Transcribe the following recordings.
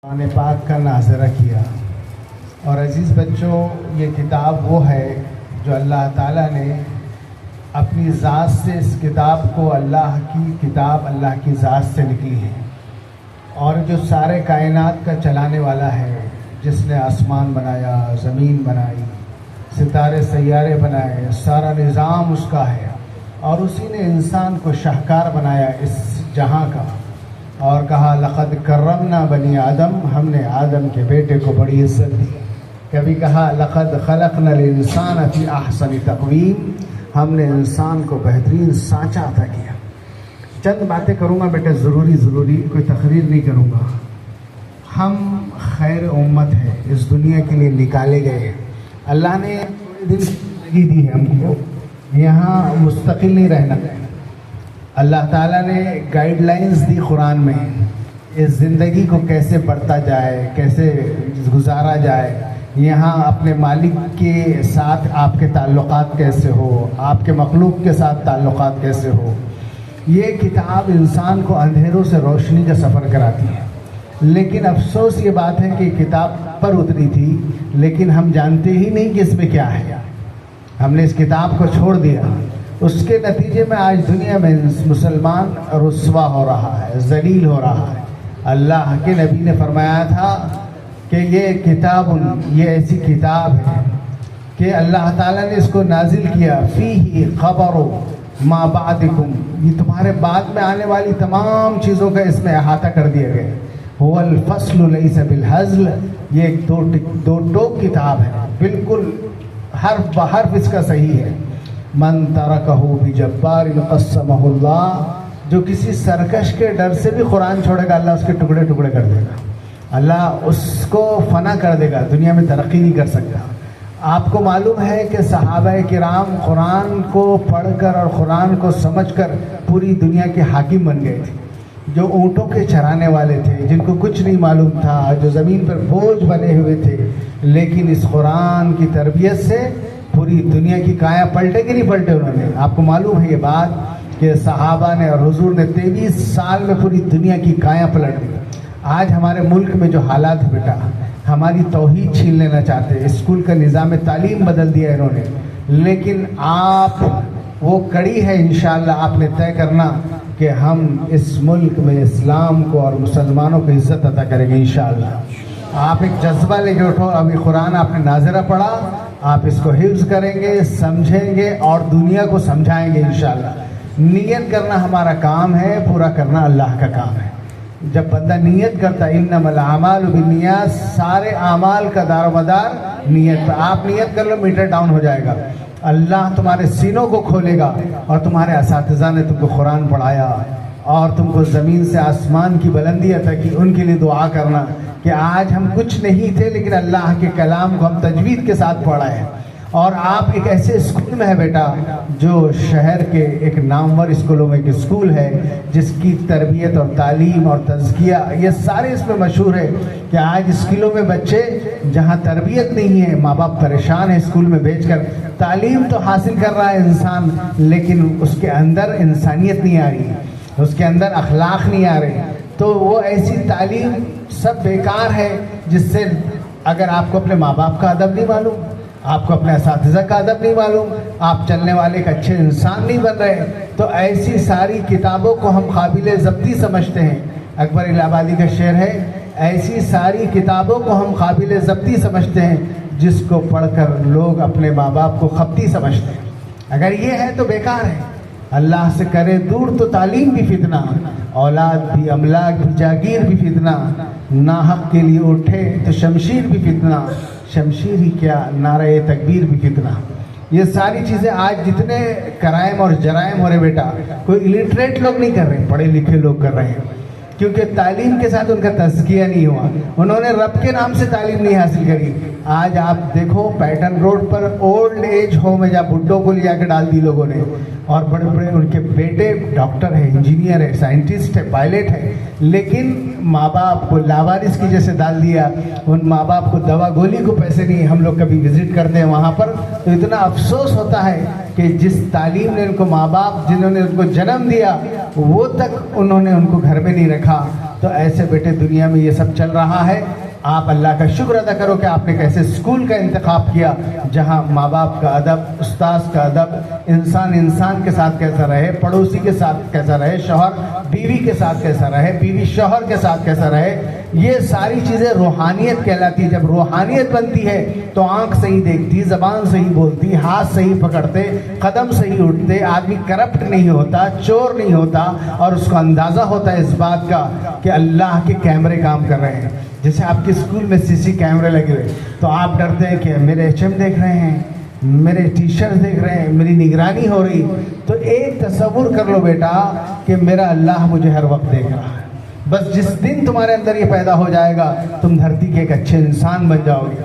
قرآن پاک کا ناظرہ کیا۔ اور عزیز بچوں، یہ کتاب وہ ہے جو اللہ تعالیٰ نے اپنی ذات سے اس کتاب کو اللہ کی کتاب اللہ کی ذات سے نکلی ہے، اور جو سارے کائنات کا چلانے والا ہے، جس نے آسمان بنایا، زمین بنائی، ستارے سیارے بنائے، سارا نظام اس کا ہے، اور اسی نے انسان کو شاہکار بنایا اس جہاں کا، اور کہا لقد کرمنا بنی آدم، ہم نے آدم کے بیٹے کو بڑی عزت دی۔ کبھی کہا لقد خلقنا الانسان فی احسن تقویم، ہم نے انسان کو بہترین سانچہ عطا کیا۔ چند باتیں کروں گا بیٹا، ضروری کوئی تقریر نہیں کروں گا۔ ہم خیر امت ہے، اس دنیا کے لیے نکالے گئے ہیں۔ اللہ نے تھوڑے دن زندگی دی ہے ہم کو، یہاں مستقل نہیں رہنا ہے۔ اللہ تعالیٰ نے گائیڈ لائنز دی قرآن میں، اس زندگی کو کیسے بڑھتا جائے، کیسے گزارا جائے، یہاں اپنے مالک کے ساتھ آپ کے تعلقات کیسے ہو، آپ کے مخلوق کے ساتھ تعلقات کیسے ہو۔ یہ کتاب انسان کو اندھیروں سے روشنی کا سفر کراتی ہے، لیکن افسوس یہ بات ہے کہ کتاب پر اتری تھی، لیکن ہم جانتے ہی نہیں کہ اس میں کیا ہے۔ ہم نے اس کتاب کو چھوڑ دیا، اس کے نتیجے میں آج دنیا میں مسلمان رسوا ہو رہا ہے، ذلیل ہو رہا ہے۔ اللہ کے نبی نے فرمایا تھا کہ یہ کتاب، یہ ایسی کتاب ہے کہ اللہ تعالیٰ نے اس کو نازل کیا، فیہ خبر ما بعدکم، یہ تمہارے بعد میں آنے والی تمام چیزوں کا اس میں احاطہ کر دیا گیا۔ هو الفصل لیس بالہزل، یہ ایک دو ٹوک کتاب ہے، بالکل حرف بحرف اس کا صحیح ہے۔ من ترکہ بجبار قسمہ اللہ، جو کسی سرکش کے ڈر سے بھی قرآن چھوڑے گا، اللہ اس کے ٹکڑے ٹکڑے کر دے گا، اللہ اس کو فنا کر دے گا، دنیا میں ترقی نہیں کر سکتا۔ آپ کو معلوم ہے کہ صحابہ کرام قرآن کو پڑھ کر اور قرآن کو سمجھ کر پوری دنیا کے حاکم بن گئے تھے، جو اونٹوں کے چرانے والے تھے، جن کو کچھ نہیں معلوم تھا، جو زمین پر بوجھ بنے ہوئے تھے، لیکن اس قرآن کی تربیت سے پوری دنیا کی کایا پلٹے کہ نہیں پلٹے انہوں نے۔ آپ کو معلوم ہے یہ بات کہ صحابہ نے اور حضور نے 23 سال میں پوری دنیا کی کایا پلٹ دی۔ آج ہمارے ملک میں جو حالات ہے بیٹا، ہماری توحید چھین لینا چاہتے ہیں، اسکول کا نظام تعلیم بدل دیا انہوں نے، لیکن آپ وہ کڑی ہے انشاءاللہ آپ نے طے کرنا کہ ہم اس ملک میں اسلام کو اور مسلمانوں کو عزت عطا کریں گے انشاءاللہ۔ آپ ایک جذبہ لے کے اٹھو، ابھی قرآن آپ نے ناظرہ پڑھا، آپ اس کو حفظ کریں گے، سمجھیں گے اور دنیا کو سمجھائیں گے انشاءاللہ۔ نیت کرنا ہمارا کام ہے، پورا کرنا اللہ کا کام ہے۔ جب بندہ نیت کرتا ہے، انما الاعمال بالنیات، سارے اعمال کا دار و مدار نیت پر۔ آپ نیت کر لو، میٹر ڈاؤن ہو جائے گا، اللہ تمہارے سینوں کو کھولے گا، اور تمہارے اساتذہ نے تم کو قرآن پڑھایا اور تم کو زمین سے آسمان کی بلندی عطا کی، ان کے لیے دعا کرنا کہ آج ہم کچھ نہیں تھے لیکن اللہ کے کلام کو ہم تجوید کے ساتھ پڑھا ہے۔ اور آپ ایک ایسے اسکول میں ہے بیٹا جو شہر کے ایک نامور اسکولوں میں ایک اسکول ہے، جس کی تربیت اور تعلیم اور تزکیہ یہ سارے اس میں مشہور ہے کہ آج اسکولوں میں بچے جہاں تربیت نہیں ہے، ماں باپ پریشان ہیں اسکول میں بھیج کر، تعلیم تو حاصل کر رہا ہے انسان، لیکن اس کے اندر انسانیت نہیں آ رہی، اس کے اندر اخلاق نہیں آ رہے۔ تو وہ ایسی تعلیم سب بیکار ہے جس سے اگر آپ کو اپنے ماں باپ کا ادب نہیں معلوم، آپ کو اپنے اساتذہ کا ادب نہیں معلوم، آپ چلنے والے ایک اچھے انسان نہیں بن رہے، تو ایسی ساری کتابوں کو ہم قابل ضبطی سمجھتے ہیں۔ اکبر الہ آبادی کا شعر ہے، ایسی ساری کتابوں کو ہم قابل ضبطی سمجھتے ہیں جس کو پڑھ کر لوگ اپنے ماں باپ کو خبطی سمجھتے ہیں۔ اگر یہ ہے تو بیکار ہے۔ اللہ سے کرے دور تو تعلیم بھی فتنہ، اولاد بھی، املاک بھی، جاگیر بھی فتنہ، ناحق کے لیے اٹھے تو شمشیر بھی فتنہ، شمشیر ہی کیا نعرہ تکبیر بھی فتنہ۔ یہ ساری چیزیں آج جتنے کرائم اور جرائم ہو رہے بیٹا، کوئی الٹریٹ لوگ نہیں کر رہے، پڑھے لکھے لوگ کر رہے ہیں، کیونکہ تعلیم کے ساتھ ان کا تزکیہ نہیں ہوا، انہوں نے رب کے نام سے تعلیم نہیں حاصل کری۔ آج آپ دیکھو پیٹرن روڈ پر اولڈ ایج ہوم ہے جہاں بڈھوں کو لے جا کے ڈال دی لوگوں نے، اور بڑے بڑے ان کے بیٹے ڈاکٹر ہے، انجینئر ہے، سائنٹسٹ ہے، پائلٹ ہے، لیکن ماں باپ کو لاوارث کی جیسے ڈال دیا۔ ان ماں باپ کو دوا گولی کو پیسے نہیں، ہم لوگ کبھی وزٹ کرتے ہیں وہاں پر تو اتنا افسوس ہوتا ہے کہ کہ جس تعلیم نے ان کو ماں باپ جنہوں نے ان کو جنم دیا وہ تک انہوں نے ان کو گھر میں نہیں رکھا. تو ایسے بیٹے دنیا میں یہ سب چل رہا ہے. آپ اللہ کا شکر ادا کرو کہ آپ نے ایک ایسے اسکول کا انتخاب کیا جہاں ماں باپ کا ادب, استاذ کا ادب, انسان انسان کے ساتھ کیسا رہے, پڑوسی کے ساتھ کیسا رہے, شوہر بیوی کے ساتھ کیسا رہے, بیوی شوہر کے ساتھ کیسا رہے, یہ ساری چیزیں روحانیت کہلاتی ہے. جب روحانیت بنتی ہے تو آنکھ صحیح دیکھتی, زبان صحیح بولتی, ہاتھ صحیح پکڑتے, قدم صحیح اٹھتے, آدمی کرپٹ نہیں ہوتا, چور نہیں ہوتا, اور اس کو اندازہ ہوتا ہے اس بات کا کہ اللہ کے کیمرے کام کر رہے ہیں. جیسے آپ کے اسکول میں سی سی کیمرے لگے ہوئے تو آپ ڈرتے ہیں کہ میرے ایچ ایم دیکھ رہے ہیں, میرے ٹیچرز دیکھ رہے ہیں, میری نگرانی ہو رہی. تو ایک تصور کر لو بیٹا کہ میرا اللہ مجھے ہر وقت دیکھ رہا ہے. بس جس دن تمہارے اندر یہ پیدا ہو جائے گا تم دھرتی کے ایک اچھے انسان بن جاؤ گے.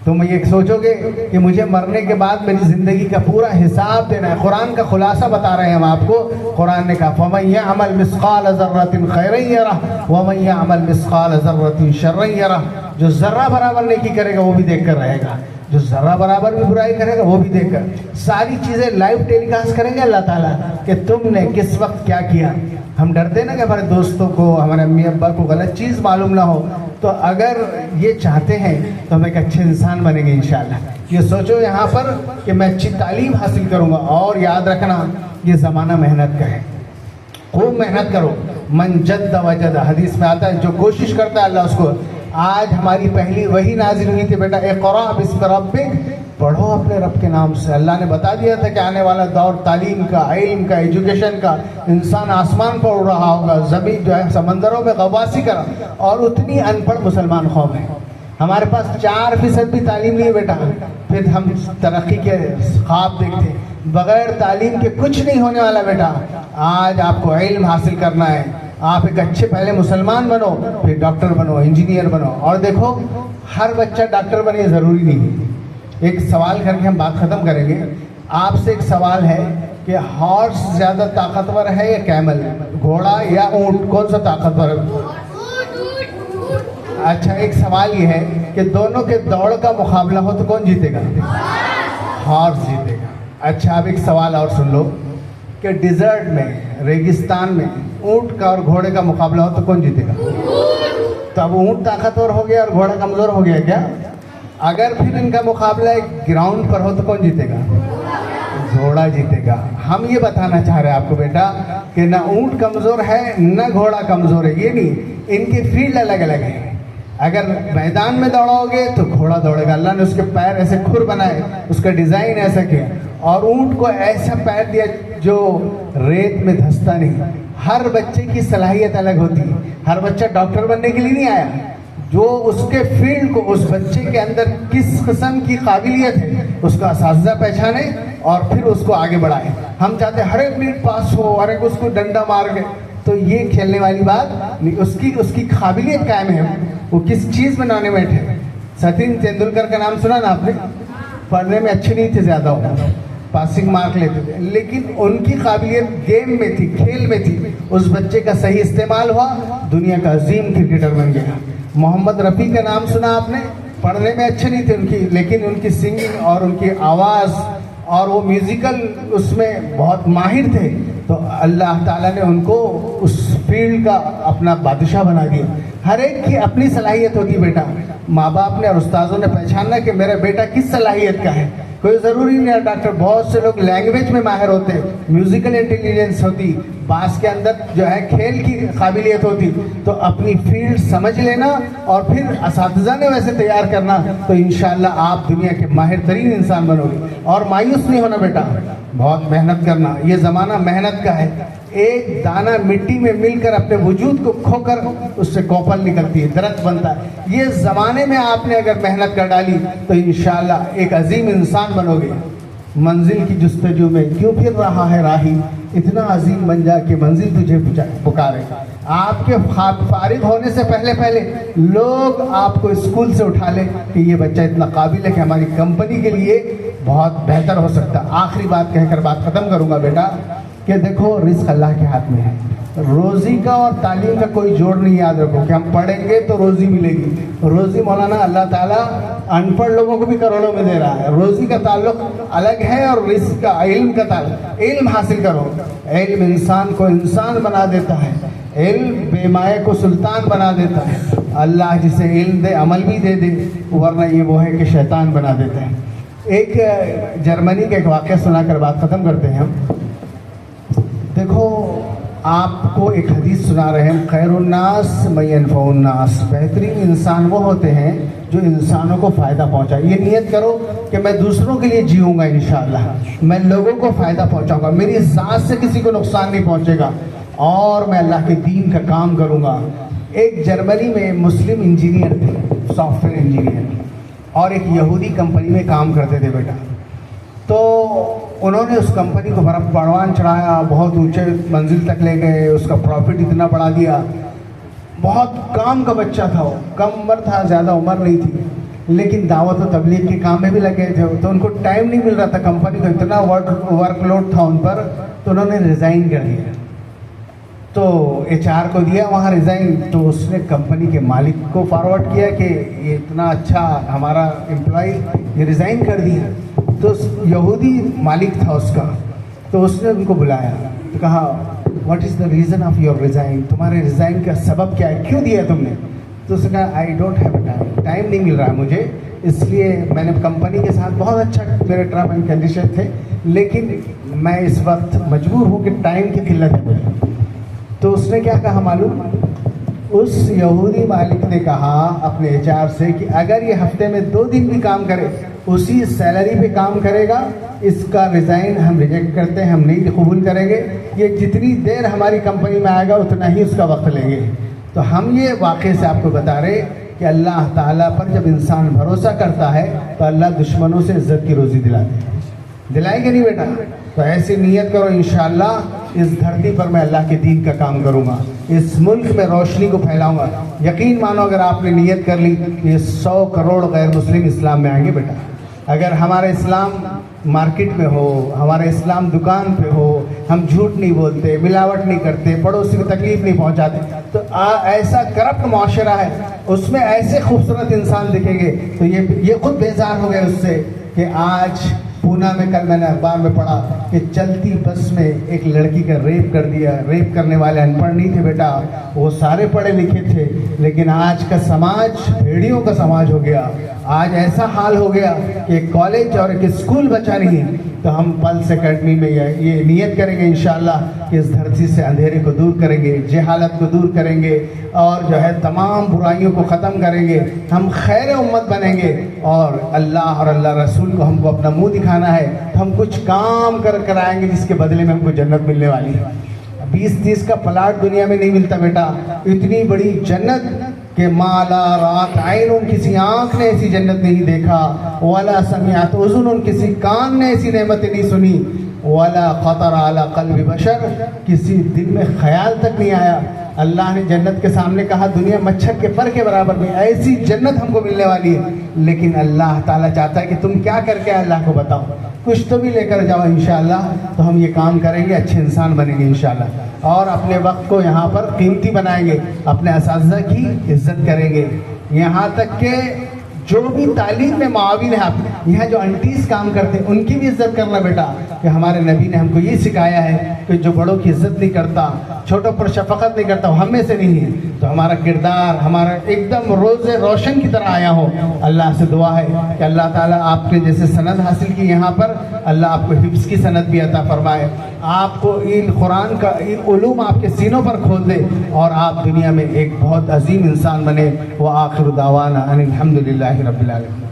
تم یہ سوچو گے کہ مجھے مرنے کے بعد میری زندگی کا پورا حساب دینا ہے. قرآن کا خلاصہ بتا رہے ہیں ہم آپ کو. قرآن نے کہا فَمَن يَعْمَلْ مِثْقَالَ ذَرَّةٍ خَيْرًا يَرَهُ وَمَن يَعْمَلْ مِثْقَالَ ذَرَّةٍ شَرًّا يَرَهُ. جو ذرہ برابر نیکی کرے گا وہ بھی دیکھ کر رہے گا, جو ذرہ برابر بھی برائی کرے گا وہ بھی دیکھ کر. ساری چیزیں لائیو ٹیلی کاسٹ کریں گے اللہ تعالیٰ کہ تم نے کس وقت کیا کیا. ہم ڈرتے ہیں نا کہ ہمارے دوستوں کو, ہمارے امی ابا کو غلط چیز معلوم نہ ہو. تو اگر یہ چاہتے ہیں تو ہم ایک اچھے انسان بنیں گے انشاءاللہ. یہ سوچو یہاں پر کہ میں اچھی تعلیم حاصل کروں گا, اور یاد رکھنا یہ زمانہ محنت کا ہے, خوب محنت کرو. من جد وجد, حدیث میں آتا ہے جو کوشش کرتا ہے اللہ اس کو. آج ہماری پہلی وہی نازل ہوئی تھی بیٹا اقرا بسم ربک, پڑھو اپنے رب کے نام سے. اللہ نے بتا دیا تھا کہ آنے والا دور تعلیم کا, علم کا, ایجوکیشن کا, انسان آسمان پر اڑ رہا ہوگا, زمین جو ہے سمندروں میں غواصی کرا. اور اتنی ان پڑھ مسلمان قوم ہے, ہمارے پاس 4% بھی تعلیم نہیں ہے بیٹا. پھر ہم ترقی کے خواب دیکھتے ہیں. بغیر تعلیم کے کچھ نہیں ہونے والا بیٹا. آج آپ کو علم حاصل کرنا ہے. آپ ایک اچھے پہلے مسلمان بنو, پھر ڈاکٹر بنو, انجینئر بنو. اور دیکھو ہر بچہ ڈاکٹر بنے ضروری نہیں ہے. ایک سوال کر کے ہم بات ختم کریں گے. آپ سے ایک سوال ہے کہ ہارس زیادہ طاقتور ہے یا کیمل, گھوڑا یا اونٹ, کون سا طاقتور ہے؟ اچھا ایک سوال یہ ہے کہ دونوں کے دوڑ کا مقابلہ ہو تو کون جیتے گا؟ ہارس جیتے گا. اچھا اب ایک سوال اور سن لو کہ ڈیزرٹ میں, ریگستان میں اونٹ کا اور گھوڑے کا مقابلہ ہو تو کون جیتے گا؟ تو اب اونٹ طاقتور ہو گیا اور گھوڑا کمزور ہو گیا کیا؟ اگر پھر ان کا مقابلہ ایک گراؤنڈ پر ہو تو کون جیتے گا؟ گھوڑا جیتے گا. ہم یہ بتانا چاہ رہے ہیں آپ کو بیٹا کہ نہ اونٹ کمزور ہے نہ گھوڑا کمزور ہے, یہ نہیں, ان کی فیلڈ الگ الگ ہے. اگر میدان میں دوڑاؤ گے تو گھوڑا دوڑے گا, اللہ نے اس کے پیر ایسے کھر بنائے, اس کا ڈیزائن ایسا کیا, اور اونٹ کو ایسا پیر دیا جو ریت میں دھستا نہیں. ہر بچے کی صلاحیت الگ ہوتی ہے. ہر بچہ ڈاکٹر بننے کے لیے نہیں آیا, جو اس کے فیلڈ کو, اس بچے کے اندر کس قسم کی قابلیت ہے اس کا اساتذہ پہچانے اور پھر اس کو آگے بڑھائے. ہم چاہتے ہیں ہر ایک منٹ پاس ہو, ہر ایک اس کو ڈنڈا مار کے, تو یہ کھیلنے والی بات نہیں. اس کی قابلیت قائم ہے, وہ کس چیز میں ٹورنامنٹ ہے. سچن تندولکر کا نام سنا نا آپ نے؟ پڑھنے میں اچھے نہیں تھے زیادہ, پاسنگ مارک لیتے تھے, لیکن ان کی قابلیت گیم میں تھی, کھیل میں تھی. اس بچے کا صحیح استعمال ہوا, دنیا کا عظیم کرکٹر بن گیا. محمد رفیع کا نام سنا آپ نے؟ پڑھنے میں اچھے نہیں تھے ان کی, لیکن ان کی سنگنگ اور ان کی آواز اور وہ میوزیکل اس میں بہت ماہر تھے. تو اللہ تعالیٰ نے ان کو اس فیلڈ کا اپنا بادشاہ بنا دیا. ہر ایک کی اپنی صلاحیت ہوتی بیٹا. ماں باپ نے اور استاذوں نے پہچاننا کہ میرا بیٹا کس صلاحیت کا ہے. کوئی ضروری نہیں ہے ڈاکٹر, بہت سے لوگ لینگویج میں ماہر ہوتے, میوزیکل انٹیلیجنس ہوتی, بعض کے اندر جو ہے کھیل کی قابلیت ہوتی. تو اپنی فیلڈ سمجھ لینا اور پھر اساتذہ نے ویسے تیار کرنا, تو انشاءاللہ آپ دنیا کے ماہر ترین انسان بنو گے. اور مایوس نہیں ہونا بیٹا, بہت محنت کرنا. یہ زمانہ محنت کا ہے. ایک دانہ مٹی میں مل کر اپنے وجود کو کھو کر اس سے کوپل نکلتی ہے, درخت بنتا ہے. یہ زمانے میں آپ نے اگر محنت کر ڈالی تو انشاءاللہ ایک عظیم انسان بنو گے. منزل کی جستجو میں کیوں پھر رہا ہے راہی, اتنا عظیم بن جا کہ منزل تجھے پکارے. آپ کے فارغ ہونے سے پہلے لوگ آپ کو اسکول سے اٹھا لیں کہ یہ بچہ اتنا قابل ہے کہ ہماری کمپنی کے لیے بہت بہتر ہو سکتا. آخری بات کہہ کر بات ختم کروں گا بیٹا کہ دیکھو رزق اللہ کے ہاتھ میں ہے. روزی کا اور تعلیم کا کوئی جوڑ نہیں، یاد رکھو کہ ہم پڑھیں گے تو روزی ملے گی. روزی مولانا اللہ تعالیٰ ان پڑھ لوگوں کو بھی کروڑوں میں دے رہا ہے. روزی کا تعلق الگ ہے اور رزق کا، علم کا تعلق. علم حاصل کرو، علم انسان کو انسان بنا دیتا ہے، علم بے مائے کو سلطان بنا دیتا ہے. اللہ جسے علم دے عمل بھی دے دے، ورنہ یہ وہ ہے کہ شیطان بنا دیتے ہیں. ایک جرمنی کا ایک واقعہ سنا کر بات ختم کرتے ہیں ہم. دیکھو آپ کو ایک حدیث سنا رہے ہیں، خیر الناس من ينفع الناس، بہترین انسان وہ ہوتے ہیں جو انسانوں کو فائدہ پہنچائے. یہ نیت کرو کہ میں دوسروں کے لیے جیوں گا، انشاءاللہ میں لوگوں کو فائدہ پہنچاؤں گا، میری ذات سے کسی کو نقصان نہیں پہنچے گا اور میں اللہ کے دین کا کام کروں گا. ایک جرمنی میں مسلم انجینئر تھے، سافٹ ویئر انجینئر، اور ایک یہودی کمپنی میں کام کرتے تھے بیٹا. تو انہوں نے اس کمپنی کو بڑا پروان چڑھایا، بہت اونچے منزل تک لے گئے، اس کا پروفٹ اتنا بڑھا دیا. بہت کام کا بچہ تھا، وہ کم عمر تھا، زیادہ عمر نہیں تھی، لیکن دعوت و تبلیغ کے کام میں بھی لگے تھے. تو ان کو ٹائم نہیں مل رہا تھا، کمپنی کو اتنا ورک لوڈ تھا ان پر. تو انہوں نے ریزائن کر دیا. تو HR کو دیا وہاں ریزائن. تو اس نے کمپنی کے مالک کو فارورڈ کیا کہ یہ اتنا اچھا ہمارا امپلائی یہ ریزائن کر دیا. تو یہودی مالک تھا اس کا، تو اس نے ان کو بلایا تو کہا what is the reason of your resign, تمہارے ریزائن کا سبب کیا ہے، کیوں دیا تم نے؟ تو اس نے کہا I don't have a time نہیں مل رہا مجھے، اس لیے میں نے کمپنی کے ساتھ بہت اچھا میرے ٹرم اینڈ کنڈیشن تھے، لیکن میں اس وقت مجبور ہوں کہ ٹائم کی قلت ہے مجھے. تو اس نے کیا کہا معلوم؟ اس یہودی مالک نے کہا اپنے HR سے کہ اگر یہ ہفتے میں 2 دن بھی کام کرے، اسی سیلری پہ کام کرے گا، اس کا ریزائن ہم ریجیکٹ کرتے ہیں، ہم نہیں قبول کریں گے. یہ جتنی دیر ہماری کمپنی میں آئے گا اتنا ہی اس کا وقت لیں گے. تو ہم یہ واقعے سے آپ کو بتا رہے کہ اللہ تعالیٰ پر جب انسان بھروسہ کرتا ہے تو اللہ دشمنوں سے عزت کی روزی دلائے گا نہیں بیٹا؟ تو ایسی نیت کرو انشاءاللہ اس دھرتی پر میں اللہ کے دین کا کام کروں گا، اس ملک میں روشنی کو پھیلاؤں گا. یقین مانو اگر آپ نے نیت کر لی یہ 100 کروڑ غیر مسلم اسلام میں آئیں گے بیٹا. اگر ہمارا اسلام مارکیٹ میں ہو، ہمارا اسلام دکان پہ ہو، ہم جھوٹ نہیں بولتے، ملاوٹ نہیں کرتے، پڑوسی کو تکلیف نہیں پہنچاتے، تو ایسا کرپٹ معاشرہ ہے، اس میں ایسے خوبصورت انسان دکھیں گے. تو یہ خود بیزار ہو گئے اس سے کہ آج پونا میں کل میں نے اخبار میں پڑھا کہ چلتی بس میں ایک لڑکی کا ریپ کر دیا. ریپ کرنے والے ان پڑھ نہیں تھے بیٹا، وہ سارے پڑھے لکھے تھے. لیکن آج کا سماج بھیڑیوں کا سماج ہو گیا. آج ایسا حال ہو گیا کہ ایک کالج اور ایک اسکول بچا نہیں. تو ہم پلس اکیڈمی میں یہ نیت کریں گے انشاءاللہ کہ اس دھرتی سے اندھیرے کو دور کریں گے، جہالت کو دور کریں گے، اور جو ہے تمام برائیوں کو ختم کریں گے. ہم خیر امت بنیں گے اور اللہ اور اللہ رسول کو ہم کو اپنا منہ دکھانا ہے. تو ہم کچھ کام کر آئیں گے جس کے بدلے میں ہم کو جنت ملنے والی ہے. 20-30 کا پلاٹ دنیا میں نہیں ملتا بیٹا. اتنی بڑی جنت کہ مالا رات عین، کسی آنکھ نے ایسی جنت نہیں دیکھا، ولا سمعت اذن، کسی کان نے ایسی نعمتیں نہیں سنی، ولا خطر علی قلب بشر، کسی دل میں خیال تک نہیں آیا. اللہ نے جنت کے سامنے کہا دنیا مچھر کے پر کے برابر میں، ایسی جنت ہم کو ملنے والی ہے. لیکن اللہ تعالیٰ چاہتا ہے کہ تم کیا کر کے اللہ کو بتاؤ، کچھ تو بھی لے کر جاؤ انشاءاللہ. تو ہم یہ کام کریں گے، اچھے انسان بنیں گے انشاءاللہ، اور اپنے وقت کو یہاں پر قیمتی بنائیں گے، اپنے اساتذہ کی عزت کریں گے. یہاں تک کہ جو بھی تعلیم میں معاون ہے، آپ یہاں جو انٹیز کام کرتے ہیں ان کی بھی عزت کرنا بیٹا. کہ ہمارے نبی نے ہم کو یہ سکھایا ہے کہ جو بڑوں کی عزت نہیں کرتا، چھوٹوں پر شفقت نہیں کرتا، وہ ہم میں سے نہیں ہے. تو ہمارا کردار ہمارا ایک دم روز روشن کی طرح آیا ہو. اللہ سے دعا ہے کہ اللہ تعالیٰ آپ نے جیسے سند حاصل کی یہاں پر، اللہ آپ کو حفظ کی سند بھی عطا فرمائے، آپ کو ان قرآن کا علوم آپ کے سینوں پر کھول دے، اور آپ دنیا میں ایک بہت عظیم انسان بنے. وآخر دعوانا ان الحمد للہ رب العالمین.